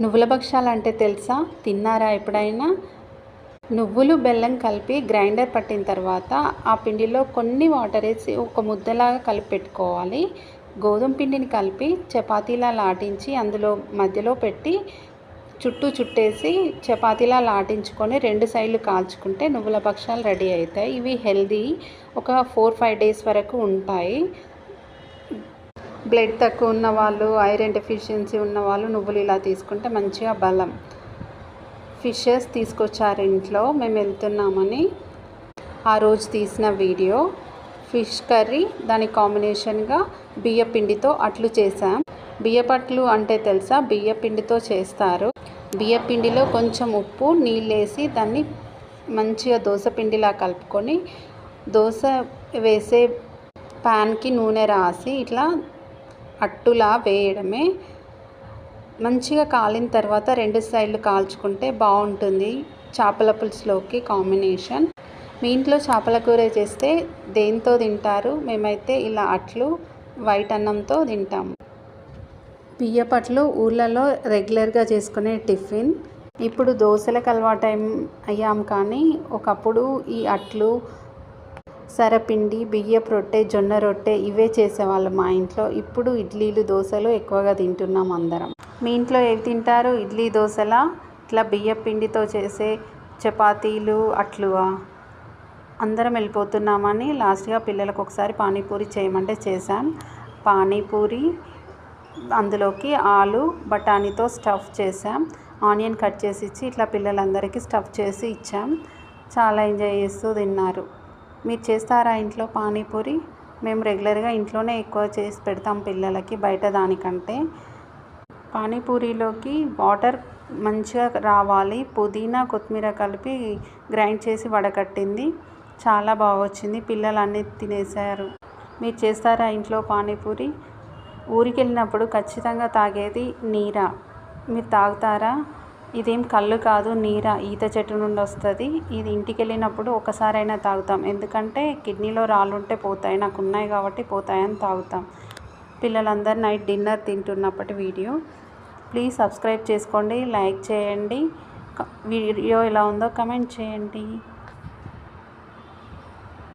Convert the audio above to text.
నువ్వుల భక్షాలు అంటే తెలుసా? తిన్నారా ఎప్పుడైనా? నువ్వులు బెల్లం కలిపి గ్రైండర్ పట్టిన తర్వాత ఆ పిండిలో కొన్ని వాటర్ వేసి ఒక ముద్దలాగా కలిపి పెట్టుకోవాలి. గోధుమ పిండిని కలిపి చపాతీలా లాటించి అందులో మధ్యలో పెట్టి చుట్టేసి చపాతీలా లాటించుకొని 2 సైడ్లు కాల్చుకుంటే నువ్వుల భక్షాలు రెడీ అవుతాయి. ఇవి హెల్దీ. ఒక 4-5 డేస్ వరకు ఉంటాయి. బ్లడ్ తక్కువ ఉన్న వాళ్ళు, ఐరన్ డెఫిషియన్సీ ఉన్న వాళ్ళు నువ్వులు ఇలా తీసుకుంటే మంచిగా బలం. ఫిషెస్ తీసుకొచ్చారు ఇంట్లో, మేము వెళ్తున్నామని ఆ రోజు తీసిన వీడియో. ఫిష్ కర్రీ, దానికి కాంబినేషన్గా బియ్య పిండితో అట్లు చేసాం. బియ్యపట్లు అంటే తెలుసా? బియ్య పిండితో చేస్తారు. బియ్య పిండిలో కొంచెం ఉప్పు, నీళ్ళు వేసి దాన్ని మంచిగా దోశ పిండిలా కలుపుకొని దోశ వేసే ప్యాన్కి నూనె రాసి ఇట్లా అట్టులా వేయడమే. మంచిగా కాలిన తర్వాత 2 సైడ్లు కాల్చుకుంటే బాగుంటుంది చేపల పులుసులోకి కాంబినేషన్. మీ ఇంట్లో చేపల కూర చేస్తే దేంతో తింటారు? మేమైతే ఇలా అట్లు వైట్ అన్నంతో తింటాము. బియ్యపట్లు ఊళ్ళలో రెగ్యులర్గా చేసుకునే టిఫిన్. ఇప్పుడు దోశలకు అలవాటు అయ్యాం కానీ ఒకప్పుడు ఈ అట్లు, సరపిండి, బియ్యపు రొట్టె, జొన్న రొట్టె ఇవే చేసేవాళ్ళు మా ఇంట్లో. ఇప్పుడు ఇడ్లీలు, దోశలు ఎక్కువగా తింటున్నాం అందరం. మీ ఇంట్లో ఏవి తింటారు? ఇడ్లీ, దోశలా? ఇట్లా బియ్యపు పిండితో చేసే చపాతీలు, అట్లువా? అందరం వెళ్ళిపోతున్నామని లాస్ట్గా పిల్లలకు ఒకసారి పానీపూరి చేయమంటే చేశాం. పానీపూరి, అందులోకి ఆలు బఠానీతో స్టఫ్ చేసాం. ఆనియన్ కట్ చేసి ఇచ్చి ఇట్లా పిల్లలందరికీ స్టఫ్ చేసి ఇచ్చాం. చాలా ఎంజాయ్ చేస్తూ తిన్నారు. మీరు చేస్తారా ఇంట్లో పానీపూరి? మేము రెగ్యులర్గా ఇంట్లోనే ఎక్కువ చేసి పెడతాం పిల్లలకి, బయట దానికంటే. పానీపూరిలోకి వాటర్ మంచిగా రావాలి. పుదీనా, కొత్తిమీర కలిపి గ్రైండ్ చేసి వడకట్టింది. చాలా బాగా వచ్చింది. పిల్లలు అన్నీ తినేశారు. మీరు చేస్తారా ఇంట్లో పానీపూరి? ఊరికి వెళ్ళినప్పుడు ఖచ్చితంగా తాగేది నీరా. మీరు తాగుతారా? ఇదేం కళ్ళు కాదు, నీరా. ఈత చెట్టు నుండి వస్తుంది. ఇది ఇంటికి వెళ్ళినప్పుడు ఒకసారైనా తాగుతాం. ఎందుకంటే కిడ్నీలో రాళ్ళు ఉంటే పోతాయి. నాకు ఉన్నాయి కాబట్టి పోతాయని తాగుతాం. పిల్లలందరూ నైట్ డిన్నర్ తింటున్నప్పటి వీడియో. ప్లీజ్ సబ్స్క్రైబ్ చేసుకోండి, లైక్ చేయండి. వీడియో ఎలా ఉందో కమెంట్ చేయండి.